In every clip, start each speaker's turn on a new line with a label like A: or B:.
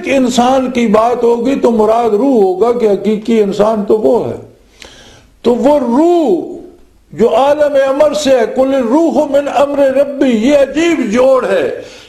A: انسان کی بات ہوگی تو مراد روح ہوگا کہ حقیقی انسان تو وہ ہے. تو وہ روح جو عالم امر سے ہے، کل روح من امر ربی، یہ عجیب جوڑ ہے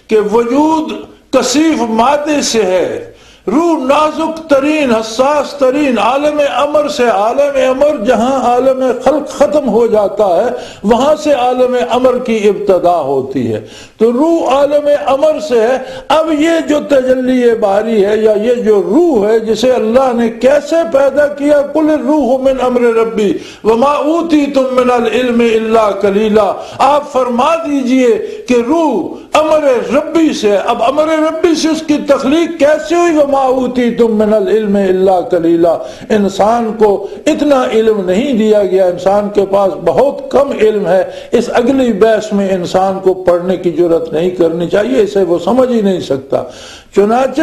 A: کہ وجود کثیف مادے سے ہے، روح نازک ترین حساس ترین عالم امر سے. عالم امر جہاں عالم خلق ختم ہو جاتا ہے وہاں سے عالم امر کی ابتدا ہوتی ہے. تو روح عالم امر سے ہے. اب یہ جو تجلی باری ہے یا یہ جو روح ہے جسے اللہ نے کیسے پیدا کیا، قل الروح من امر ربی وما اوتیتم من العلم الا قلیلا، آپ فرما دیجئے کہ روح امر ربی سے. اب امر ربی سے اس کی تخلیق کیسے ہوئی؟ وما اوتیتم من العلم الا قلیلا، انسان کو اتنا علم نہیں دیا گیا، انسان کے پاس بہت کم علم ہے. اس اگلی بحث میں انسان کو پڑھنے کی جرات نہیں کرنی چاہیے، اسے وہ سمجھ ہی نہیں سکتا. چنانچہ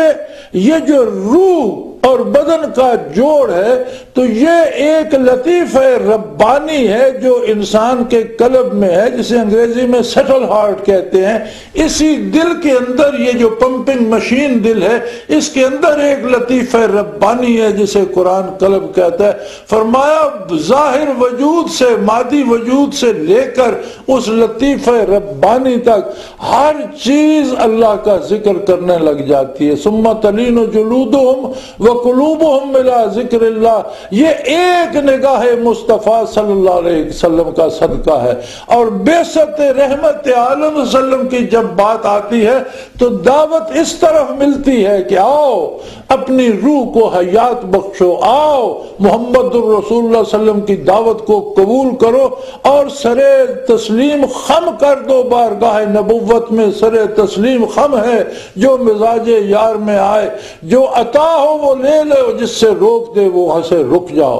A: یہ جو روح اور بدن کا جوڑ ہے تو یہ ایک لطیفہ ربانی ہے جو انسان کے قلب میں ہے، جسے انگریزی میں سٹل ہارٹ کہتے ہیں. اسی دل کے اندر یہ جو پمپنگ مشین دل ہے، اس کے اندر ایک لطیفہ ربانی ہے جسے قرآن قلب کہتا ہے. فرمایا ظاہر وجود سے، مادی وجود سے لے کر اس لطیفہ ربانی تک ہر چیز اللہ کا ذکر کرنے لگ جاتی ہے. ثم تلین جلودہم وقلوبہم الی ذکر اللہ، یہ ایک نگاہ مصطفیٰ صلی اللہ علیہ وسلم کا صدقہ ہے. اور بعثت رحمت عالم وسلم کی جب بات آتی ہے تو دعوت اس طرف ملتی ہے کہ آؤ اپنی روح کو حیات بخشو، آؤ محمد الرسول اللہ صلی اللہ علیہ وسلم کی دعوت کو قبول کرو اور سر تسلیم خم کر دو. بارگاہ نبوت میں سر تسلیم خم ہے، جو مزاج یار میں آئے، جو عطا ہو وہ لے لو، جس سے روک دے وہ وہاں سے رک جاؤ.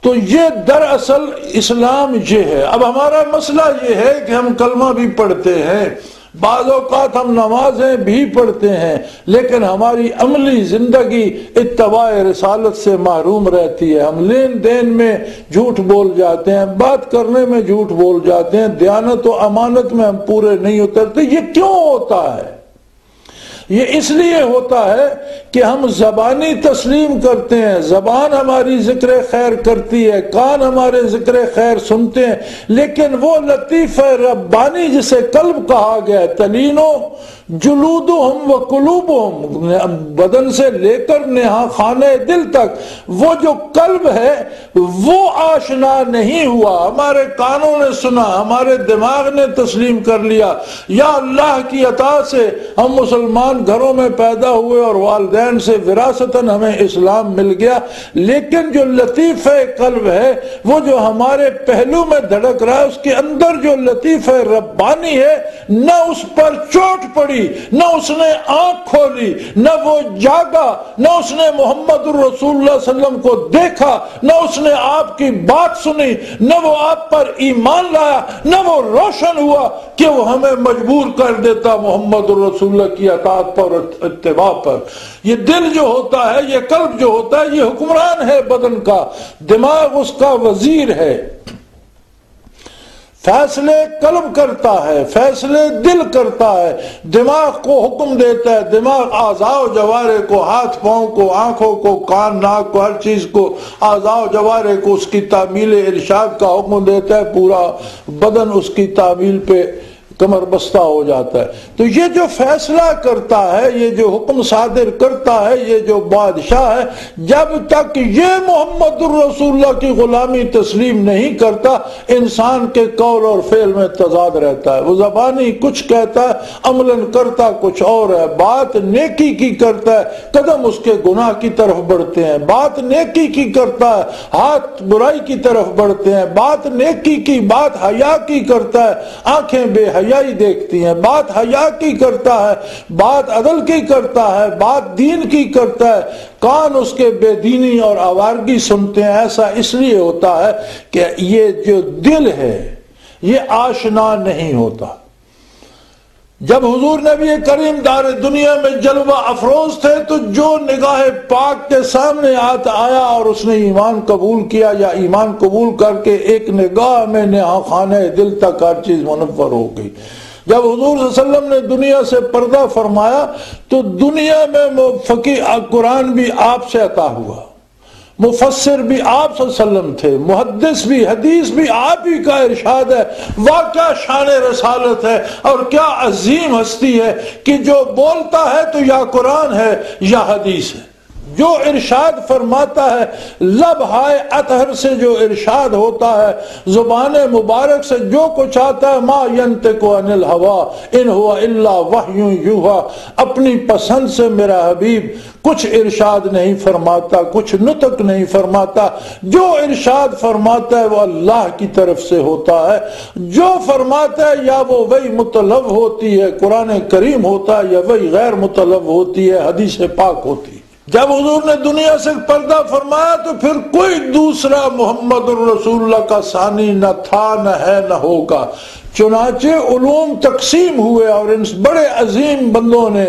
A: تو یہ دراصل اسلام یہ ہے. اب ہمارا مسئلہ یہ ہے کہ ہم کلمہ بھی پڑھتے ہیں، بعض اوقات ہم نمازیں بھی پڑھتے ہیں، لیکن ہماری عملی زندگی اتباع رسالت سے محروم رہتی ہے. ہم لین دین میں جھوٹ بول جاتے ہیں، بات کرنے میں جھوٹ بول جاتے ہیں، دیانت و امانت میں ہم پورے نہیں اترتے. یہ کیوں ہوتا ہے؟ یہ اس لیے ہوتا ہے کہ ہم زبانی تسلیم کرتے ہیں، زبان ہماری ذکر خیر کرتی ہے، کان ہمارے ذکر خیر سنتے ہیں، لیکن وہ لطیفہ ربانی جسے قلب کہا گیا، تلینو جلودہم و قلوبہم، بدن سے لے کر نہا خانہ دل تک وہ جو قلب ہے وہ آشنا نہیں ہوا. ہمارے کانوں نے سنا، ہمارے دماغ نے تسلیم کر لیا، یا اللہ کی عطا سے ہم مسلمان گھروں میں پیدا ہوئے اور والدین سے وراثتاً ہمیں اسلام مل گیا، لیکن جو لطیفہ قلب ہے وہ جو ہمارے پہلو میں دھڑک رہا ہے، اس کے اندر جو لطیفہ ربانی ہے، نہ اس پر چوٹ پڑی، نہ اس نے آنکھ کھولی، نہ وہ جاگا، نہ اس نے محمد الرسول اللہ صلی اللہ علیہ وسلم کو دیکھا، نہ اس نے آپ کی بات سنی، نہ وہ آپ پر ایمان لایا، نہ وہ روشن ہوا کہ وہ ہمیں مجبور کر دیتا محمد الرسول اللہ کی اطاعت پر، اتباع پر. یہ دل جو ہوتا ہے، یہ قلب جو ہوتا ہے، یہ حکمران ہے بدن کا، دماغ اس کا وزیر ہے. فیصلے قلب کرتا ہے، فیصلے دل کرتا ہے، دماغ کو حکم دیتا ہے. دماغ اعضاء و جوارح کو، ہاتھ پاؤں کو، آنکھوں کو، کان ناک کو، ہر چیز کو، اعضاء و جوارح کو اس کی تعمیل ارشاد کا حکم دیتا ہے. پورا بدن اس کی تعمیل پہ کمر بستہ ہو جاتا ہے. تو یہ جو فیصلہ کرتا ہے، یہ جو حکم صادر کرتا ہے، یہ جو بادشاہ ہے، جب تک یہ محمد الرسول اللہ کی غلامی تسلیم نہیں کرتا، انسان کے قول اور فعل میں تضاد رہتا ہے. وہ زبانی کچھ کہتا ہے، عملاً کرتا کچھ اور ہے. بات نیکی کی کرتا ہے، قدم اس کے گناہ کی طرف بڑھتے ہیں. بات نیکی کی کرتا ہے، ہاتھ برائی کی طرف بڑھتے ہیں. بات نیکی کی، بات حیا کی کرتا ہے، آنکھیں بے حیائی دیکھتی ہیں. بات حیا کی کرتا ہے، بات عدل کی کرتا ہے، بات دین کی کرتا ہے، کان اس کے بے دینی اور آوارگی سنتے ہیں. ایسا اس لیے ہوتا ہے کہ یہ جو دل ہے یہ آشنا نہیں ہوتا. جب حضور نبی کریم دار دنیا میں جلوہ افروز تھے تو جو نگاہ پاک کے سامنے آیا اور اس نے ایمان قبول کیا یا ایمان قبول کر کے ایک نگاہ میں نہا خانہ دل تک ہر چیز منور ہو گئی. جب حضور صلی اللہ علیہ وسلم نے دنیا سے پردہ فرمایا تو دنیا میں فقیہ قرآن بھی آپ سے عطا ہوا، مفسر بھی آپ صلی اللہ علیہ وسلم تھے، محدث بھی، حدیث بھی آپ ہی کا ارشاد ہے۔ واہ کیا شان رسالت ہے اور کیا عظیم ہستی ہے کہ جو بولتا ہے تو یا قرآن ہے یا حدیث ہے، جو ارشاد فرماتا ہے، لب ہائے اطہر سے جو ارشاد ہوتا ہے، زبان مبارک سے جو کچھ آتا ہے، ما ینطق عن الہوی ان ہوا الا وحی یوحی، اپنی پسند سے میرا حبیب کچھ ارشاد نہیں فرماتا، کچھ نطق نہیں فرماتا، جو ارشاد فرماتا ہے وہ اللہ کی طرف سے ہوتا ہے، جو فرماتا ہے یا وہ وحی مطلب ہوتی ہے قرآن کریم ہوتا ہے، یا وحی غیر مطلب ہوتی ہے حدیث پاک ہوتی ہے۔ جب حضور نے دنیا سے پردہ فرمایا تو پھر کوئی دوسرا محمد الرسول اللہ کا ثانی نہ تھا، نہ ہے، نہ ہوگا۔ چنانچہ علوم تقسیم ہوئے اور ان بڑے عظیم بندوں نے،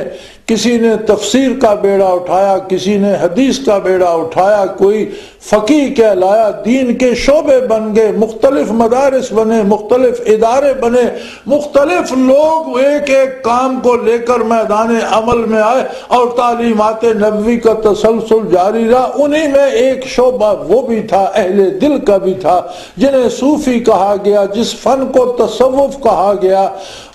A: کسی نے تفسیر کا بیڑا اٹھایا، کسی نے حدیث کا بیڑا اٹھایا، کوئی فقیہ کہلایا، دین کے شعبے بن گئے، مختلف مدارس بنے، مختلف ادارے بنے، مختلف لوگ ایک ایک کام کو لے کر میدان عمل میں آئے اور تعلیمات نبوی کا تسلسل جاری رہا۔ انہی میں ایک شعبہ وہ بھی تھا، اہل دل کا بھی تھا، جنہیں صوفی کہا گیا، جس فن کو تصوف کہا گیا۔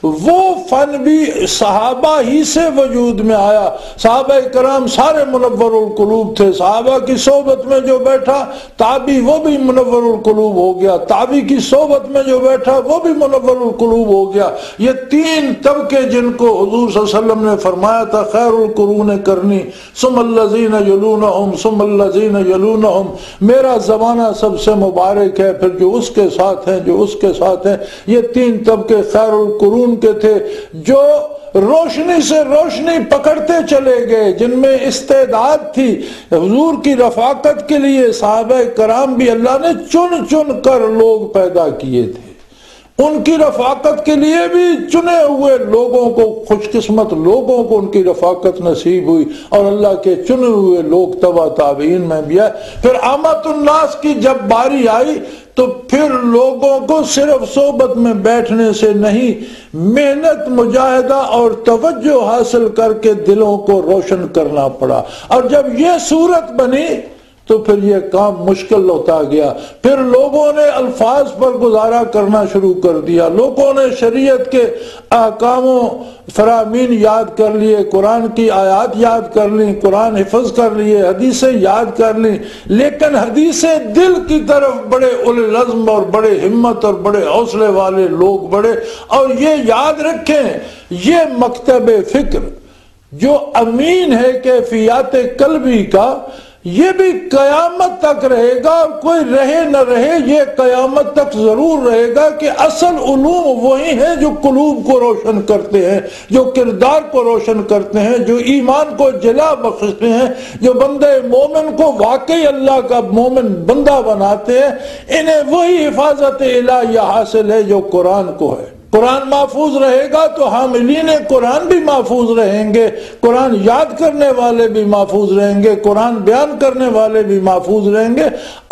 A: وہ فن بھی صحابہ ہی سے وجود میں آیا، صحابہ کرام سارے منور القلوب تھے، صحابہ کی صحبت میں جو بیٹھا تابعی وہ بھی منور القلوب ہو گیا، تابعی کی صحبت میں جو بیٹھا وہ بھی منور القلوب ہو گیا۔ یہ تین طبقے جن کو حضور صلی اللہ علیہ وسلم نے فرمایا تھا خیر القرون کرنی ثم الذین یلونہم ثم الذین یلونہم، میرا زمانہ سب سے مبارک ہے، پھر جو اس کے ساتھ ہیں، جو اس کے ساتھ ہیں۔ یہ تین طبقے خیر القرون کے تھے جو روشنی سے روشنی پکڑتے چلے گئے، جن میں استعداد تھی حضور کی رفاقت کے لیے۔ صحابہ کرام بھی اللہ نے چن چن کر لوگ پیدا کیے تھے، ان کی رفاقت کے لیے بھی چنے ہوئے لوگوں کو، خوش قسمت لوگوں کو ان کی رفاقت نصیب ہوئی، اور اللہ کے چنے ہوئے لوگ تبع تابعین میں بھی آئے۔ پھر عامت الناس کی جب باری آئی تو پھر لوگوں کو صرف صحبت میں بیٹھنے سے نہیں، محنت، مجاہدہ اور توجہ حاصل کر کے دلوں کو روشن کرنا پڑا، اور جب یہ صورت بنی تو پھر یہ کام مشکل ہوتا گیا۔ پھر لوگوں نے الفاظ پر گزارا کرنا شروع کر دیا، لوگوں نے شریعت کے احکام و فرامین یاد کر لیے، قرآن کی آیات یاد کر لیں، قرآن حفظ کر لیے، حدیثیں یاد کر لیں، لیکن حدیث دل کی طرف بڑے اولو العزم اور بڑے ہمت اور بڑے حوصلے والے لوگ بڑھے۔ اور یہ یاد رکھیں، یہ مکتب فکر جو امین ہے کیفیات قلبی کا، یہ بھی قیامت تک رہے گا، کوئی رہے نہ رہے یہ قیامت تک ضرور رہے گا کہ اصل علوم وہی ہیں جو قلوب کو روشن کرتے ہیں، جو کردار کو روشن کرتے ہیں، جو ایمان کو جلا بخشتے ہیں، جو بندے مومن کو واقعی اللہ کا مومن بندہ بناتے ہیں۔ انہیں وہی حفاظت الہیہ حاصل ہے جو قرآن کو ہے۔ قرآن محفوظ رہے گا تو حاملین قرآن بھی محفوظ رہیں گے، قرآن یاد کرنے والے بھی محفوظ رہیں گے، قرآن بیان کرنے والے بھی محفوظ رہیں گے،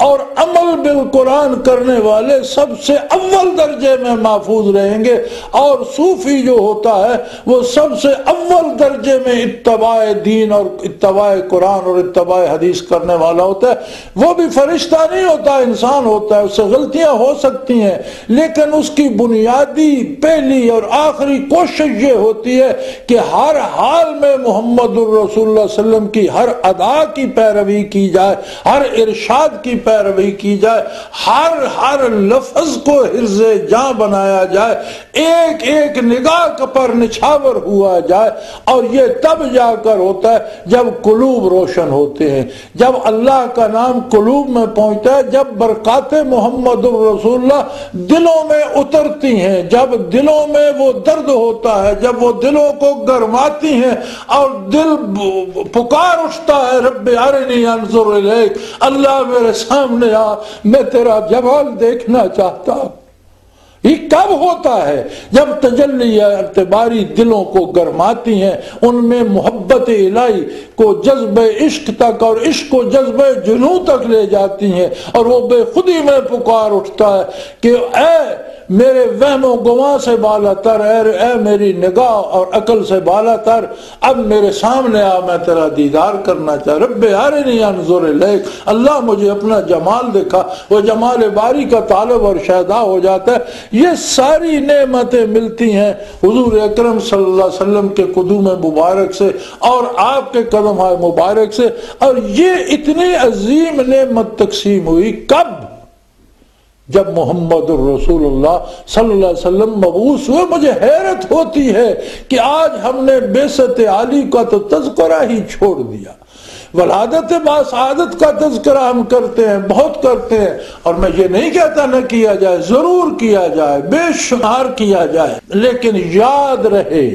A: اور عمل بالقرآن کرنے والے سب سے اول درجے میں محفوظ رہیں گے۔ اور صوفی جو ہوتا ہے وہ سب سے اول درجے میں اتباع دین اور اتباع قرآن اور اتباع حدیث کرنے والا ہوتا ہے۔ وہ بھی فرشتہ نہیں ہوتا، انسان ہوتا ہے، اس سے غلطیاں ہو سکتی ہیں، لیکن اس کی بنیادی پہلی اور آخری کوشش یہ ہوتی ہے کہ ہر حال میں محمد الرسول اللہ صلی اللہ علیہ وسلم کی ہر ادا کی پیروی کی جائے، ہر ارشاد کی پیروی کی جائے، ہر لفظ کو حرز جاں بنایا جائے، ایک ایک نگاہ پر نچھاور ہوا جائے۔ اور یہ تب جا کر ہوتا ہے جب قلوب روشن ہوتے ہیں، جب اللہ کا نام قلوب میں پہنچتا ہے، جب برکات محمد الرسول اللہ دلوں میں اترتی ہیں، جب دلوں میں وہ درد ہوتا ہے، جب وہ دلوں کو گرماتی ہیں اور دل پکار اٹھتا ہے رب ارنی انظر الیک، اللہ میرے سامنے آ، میں تیرا جمال دیکھنا چاہتا ہوں۔ یہ کب ہوتا ہے؟ جب تجلی اعتباری دلوں کو گرماتی ہیں، ان میں محبت الہی کو جذب عشق تک اور عشق کو جذب جنوں تک لے جاتی ہیں، اور وہ بے خودی میں پکار اٹھتا ہے کہ اے میرے وہم و گواں سے بالا تر، اے میری نگاہ اور عقل سے بالا تر، اب میرے سامنے آ، میں تیرا دیدار کرنا چاہتا، رب ارنی انظر الیک، اللہ مجھے اپنا جمال دکھا۔ وہ جمال باری کا طالب اور شہدا ہو جاتا ہے۔ یہ ساری نعمتیں ملتی ہیں حضور اکرم صلی اللہ علیہ وسلم کے قدوم مبارک سے اور آپ کے قدم مبارک سے، اور یہ اتنی عظیم نعمت تقسیم ہوئی کب؟ جب محمد الرسول اللہ صلی اللہ علیہ وسلم مبعوث ہوئے۔ مجھے حیرت ہوتی ہے کہ آج ہم نے بعثت عالی کا تو تذکرہ ہی چھوڑ دیا، ولادت باسعادت کا تذکرہ ہم کرتے ہیں، بہت کرتے ہیں، اور میں یہ نہیں کہتا نہ کیا جائے، ضرور کیا جائے، بے شمار کیا جائے، لیکن یاد رہے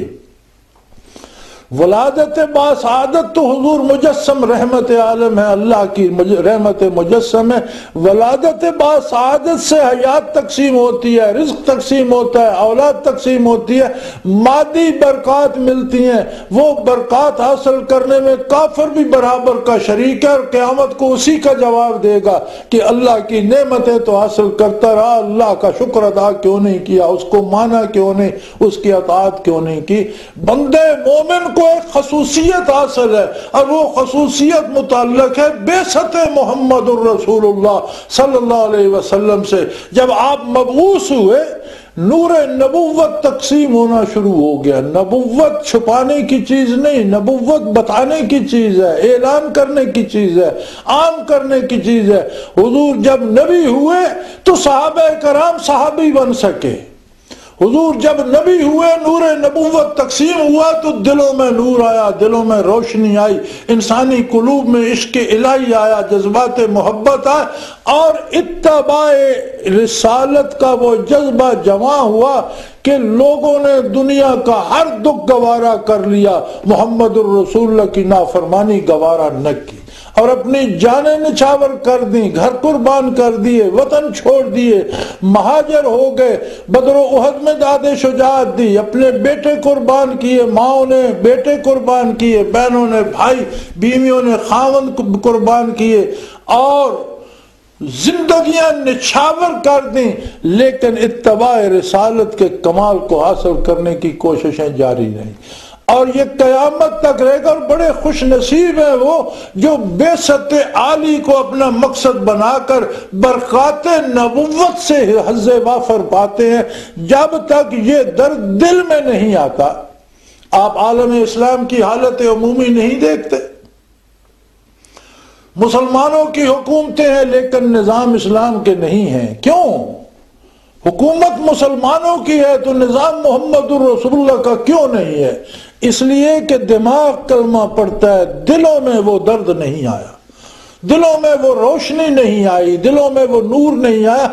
A: ولادت باسعادت تو حضور مجسم رحمت عالم ہے، اللہ کی رحمت مجسم ہے۔ ولادت باسعادت سے حیات تقسیم ہوتی ہے، رزق تقسیم ہوتا ہے، اولاد تقسیم ہوتی ہے، مادی برکات ملتی ہیں۔ وہ برکات حاصل کرنے میں کافر بھی برابر کا شریک ہے، اور قیامت کو اسی کا جواب دے گا کہ اللہ کی نعمتیں تو حاصل کرتا رہا، اللہ کا شکر ادا کیوں نہیں کیا، اس کو مانا کیوں نہیں، اس کی اطاعت کیوں نہیں کی۔ بندے مومن کو ایک خصوصیت حاصل ہے، اور وہ خصوصیت متعلق ہے بعثت محمد الرسول اللہ صلی اللہ علیہ وسلم سے۔ جب آپ مبعوث ہوئے، نور نبوت تقسیم ہونا شروع ہو گیا۔ نبوت چھپانے کی چیز نہیں، نبوت بتانے کی چیز ہے، اعلان کرنے کی چیز ہے، عام کرنے کی چیز ہے۔ حضور جب نبی ہوئے تو صحابہ کرام صحابی بن سکے۔ حضور جب نبی ہوئے، نور نبوت تقسیم ہوا تو دلوں میں نور آیا، دلوں میں روشنی آئی، انسانی قلوب میں عشق الہی آیا، جذبات محبت آئے، اور اتباع رسالت کا وہ جذبہ جمع ہوا کہ لوگوں نے دنیا کا ہر دکھ گوارا کر لیا، محمد الرسول اللہ کی نافرمانی گوارا نہ کی، اور اپنی جانیں نچھاور کر دیں، گھر قربان کر دیے، وطن چھوڑ دیے، مہاجر ہو گئے، بدر و احد میں داد شجاعت دی، اپنے بیٹے قربان کیے، ماؤں نے بیٹے قربان کیے، بہنوں نے بھائی، بیویوں نے خاوند قربان کیے، اور زندگیاں نچھاور کر دیں، لیکن اتباع رسالت کے کمال کو حاصل کرنے کی کوششیں جاری رہیں۔ اور یہ قیامت تک رہے گا، اور بڑے خوش نصیب ہیں وہ جو بعثت عالی کو اپنا مقصد بنا کر برکات نبوت سے حظ وافر پاتے ہیں۔ جب تک یہ درد دل میں نہیں آتا، آپ عالم اسلام کی حالت عمومی نہیں دیکھتے۔ مسلمانوں کی حکومتیں ہیں لیکن نظام اسلام کے نہیں ہیں۔ کیوں؟ حکومت مسلمانوں کی ہے تو نظام محمد الرسول اللہ کا کیوں نہیں ہے؟ اس لیے کہ دماغ کلمہ پڑتا ہے، دلوں میں وہ درد نہیں آیا، دلوں میں وہ روشنی نہیں آئی، دلوں میں وہ نور نہیں آیا۔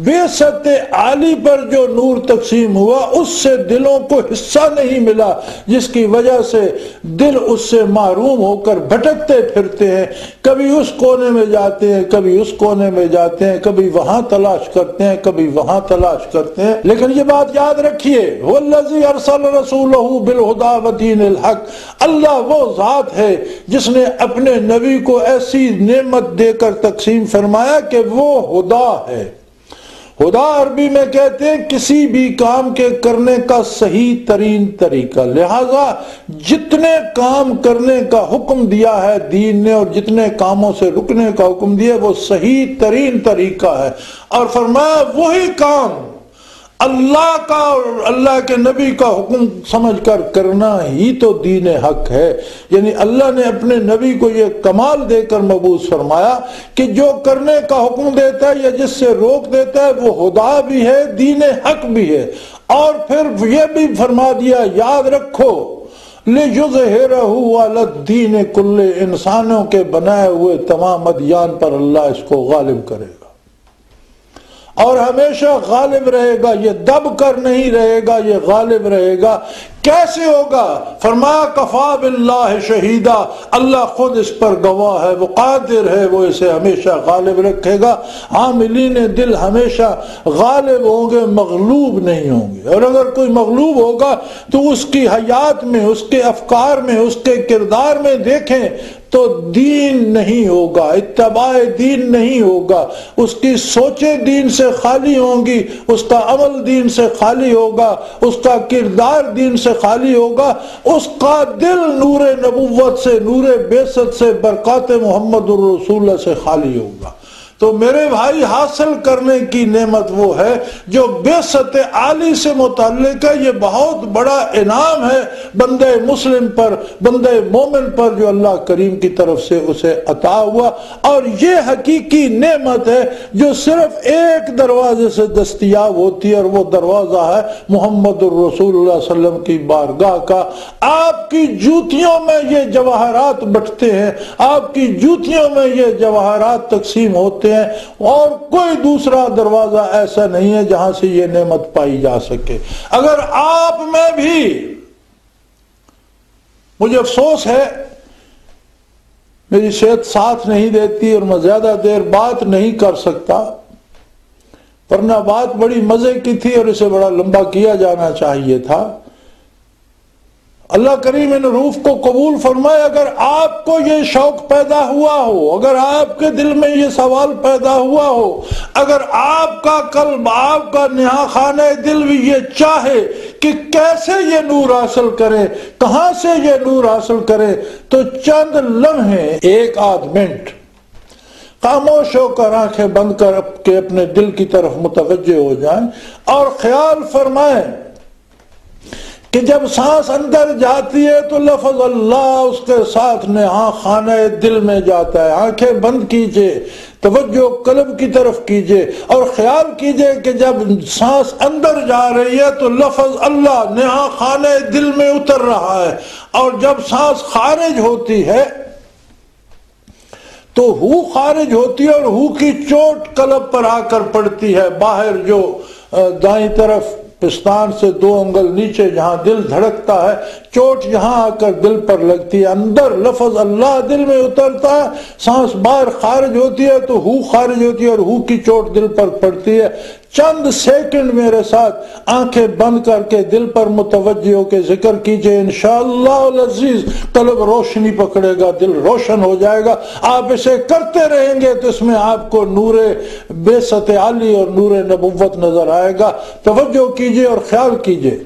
A: بعثت عالی پر جو نور تقسیم ہوا اس سے دلوں کو حصہ نہیں ملا، جس کی وجہ سے دل اس سے محروم ہو کر بھٹکتے پھرتے ہیں، کبھی اس کونے میں جاتے ہیں، کبھی اس کونے میں جاتے ہیں، کبھی وہاں تلاش کرتے ہیں، کبھی وہاں تلاش کرتے ہیں۔ لیکن یہ بات یاد رکھیے، وَالَّذِي أَرْسَلَ رَسُولَهُ بِالْهُدَى وَدِينِ الْحَقِّ، اللہ وہ ذات ہے جس نے اپنے نبی کو ایسی نعمت دے کر تقسیم فرمایا کہ وہ خدا ہے۔ خدا عربی میں کہتے ہیں کسی بھی کام کے کرنے کا صحیح ترین طریقہ، لہذا جتنے کام کرنے کا حکم دیا ہے دین نے اور جتنے کاموں سے رکنے کا حکم دیا وہ صحیح ترین طریقہ ہے، اور فرمایا وہی کام اللہ کا اور اللہ کے نبی کا حکم سمجھ کر کرنا ہی تو دین حق ہے۔ یعنی اللہ نے اپنے نبی کو یہ کمال دے کر مبعوث فرمایا کہ جو کرنے کا حکم دیتا ہے یا جس سے روک دیتا ہے وہ خدا بھی ہے، دین حق بھی ہے، اور پھر یہ بھی فرما دیا یاد رکھو لِيُظْهِرَهُ عَلَى الدِّينِ كُلِّهِ، انسانوں کے بنائے ہوئے تمام ادیان پر اللہ اس کو غالب کرے گا اور ہمیشہ غالب رہے گا، یہ دب کر نہیں رہے گا، یہ غالب رہے گا۔ کیسے ہوگا؟ فرمایا کفا باللہ شہیدا، اللہ خود اس پر گواہ ہے، وہ قادر ہے، وہ اسے ہمیشہ غالب رکھے گا۔ عاملین دل ہمیشہ غالب ہوں گے، مغلوب نہیں ہوں گے۔ اور اگر کوئی مغلوب ہوگا تو اس کی حیات میں، اس کے افکار میں، اس کے کردار میں دیکھیں تو دین نہیں ہوگا، اتباع دین نہیں ہوگا، اس کی سوچیں دین سے خالی ہوں گی، اس کا عمل دین سے خالی ہوگا، اس کا کردار دین سے خالی ہوگا، اس کا دل نور نبوت سے، نور بعثت سے، برکات محمد الرسول اللہ سے خالی ہوگا۔ تو میرے بھائی، حاصل کرنے کی نعمت وہ ہے جو بعثت عالی سے متعلق ہے۔ یہ بہت بڑا انعام ہے بندہ مسلم پر، بندہ مومن پر، جو اللہ کریم کی طرف سے اسے عطا ہوا، اور یہ حقیقی نعمت ہے جو صرف ایک دروازے سے دستیاب ہوتی ہے، اور وہ دروازہ ہے محمد الرسول اللہ صلی اللہ علیہ وسلم کی بارگاہ کا۔ آپ کی جوتیوں میں یہ جواہرات بٹتے ہیں، آپ کی جوتیوں میں یہ جواہرات تقسیم ہوتے ہیں، اور کوئی دوسرا دروازہ ایسا نہیں ہے جہاں سے یہ نعمت پائی جا سکے۔ اگر آپ میں بھی، مجھے افسوس ہے میری صحت ساتھ نہیں دیتی اور میں زیادہ دیر بات نہیں کر سکتا، ورنہ بات بڑی مزے کی تھی اور اسے بڑا لمبا کیا جانا چاہیے تھا۔ اللہ کریم ان حروف کو قبول فرمائے۔ اگر آپ کو یہ شوق پیدا ہوا ہو، اگر آپ کے دل میں یہ سوال پیدا ہوا ہو، اگر آپ کا قلب، آپ کا نہا خانہ دل بھی یہ چاہے کہ کیسے یہ نور حاصل کرے، کہاں سے یہ نور حاصل کرے، تو چند لمحے، ایک آدھ منٹ خاموش ہو کر، آنکھیں بند کر کے اپنے دل کی طرف متوجہ ہو جائیں اور خیال فرمائیں کہ جب سانس اندر جاتی ہے تو لفظ اللہ اس کے ساتھ نہا خانہ دل میں جاتا ہے۔ آنکھیں بند کیجئے، توجہ قلب کی طرف کیجئے اور خیال کیجئے کہ جب سانس اندر جا رہی ہے تو لفظ اللہ نہا خانہ دل میں اتر رہا ہے، اور جب سانس خارج ہوتی ہے تو ہو خارج ہوتی ہے، اور ہو کی چوٹ قلب پر آ کر پڑتی ہے۔ باہر جو دائیں طرف پستان سے 2 انگل نیچے جہاں دل دھڑکتا ہے، چوٹ یہاں آ کر دل پر لگتی ہے، اندر لفظ اللہ دل میں اترتا ہے، سانس باہر خارج ہوتی ہے تو ہو خارج ہوتی ہے اور ہو کی چوٹ دل پر پڑتی ہے۔ چند سیکنڈ میرے ساتھ آنکھیں بند کر کے دل پر متوجہ ہو کے ذکر کیجئے، انشاءاللہ العزیز قلب روشنی پکڑے گا، دل روشن ہو جائے گا۔ آپ اسے کرتے رہیں گے تو اس میں آپ کو نور بعثت عالی اور نور نبوت نظر آئے گا۔ توجہ کیجئے اور خیال کیجئے۔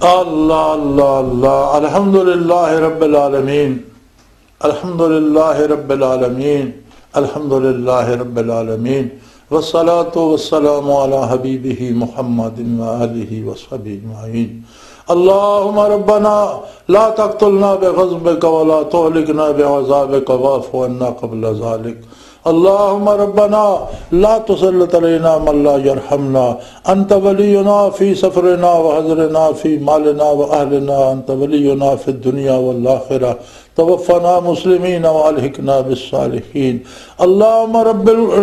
A: اللہ اللہ اللہ، الحمدللہ رب العالمین، الحمدللہ رب العالمین، الحمدللہ رب العالمین، والصلاة والسلام علی حبیبہ محمد وآلہ وصحبہ اجمعین۔ اللہم ربنا لا تقتلنا بغضبک ولا تہلکنا بعذابک واعف عنا قبل ذلک۔ اللہم ربنا لا تسلط علینا من لا یرحمنا، انت ولینا فی سفرنا وحضرنا فی مالنا واہلنا، انت ولینا فی الدنیا والآخرہ، توفنا مسلمین والحقنا بالصالحین۔ اللہم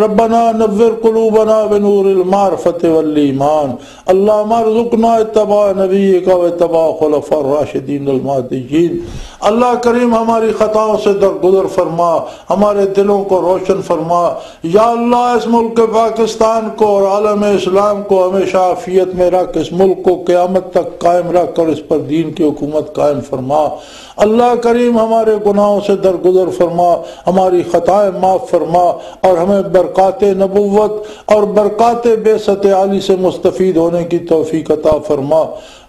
A: ربنا نور قلوبنا بنور المعرفت والایمان، اللہم ارزقنا اتباع نبیک و اتباع خلفاء الراشدین المہدیین۔ اللہ کریم ہماری خطاؤں سے درگزر فرما، ہمارے دلوں کو روشن فرما۔ یا اللہ اس ملک پاکستان کو اور عالم اسلام کو ہمیشہ عافیت میں رکھ، اس ملک کو قیامت تک قائم رکھ اور اس پر دین کی حکومت قائم فرما۔ اللہ کریم ہمارے گناہوں سے درگزر فرما، ہماری خطائیں معاف فرما اور ہمیں برکات نبوت اور برکات بعثت عالی سے مستفید ہونے کی توفیق عطا فرما۔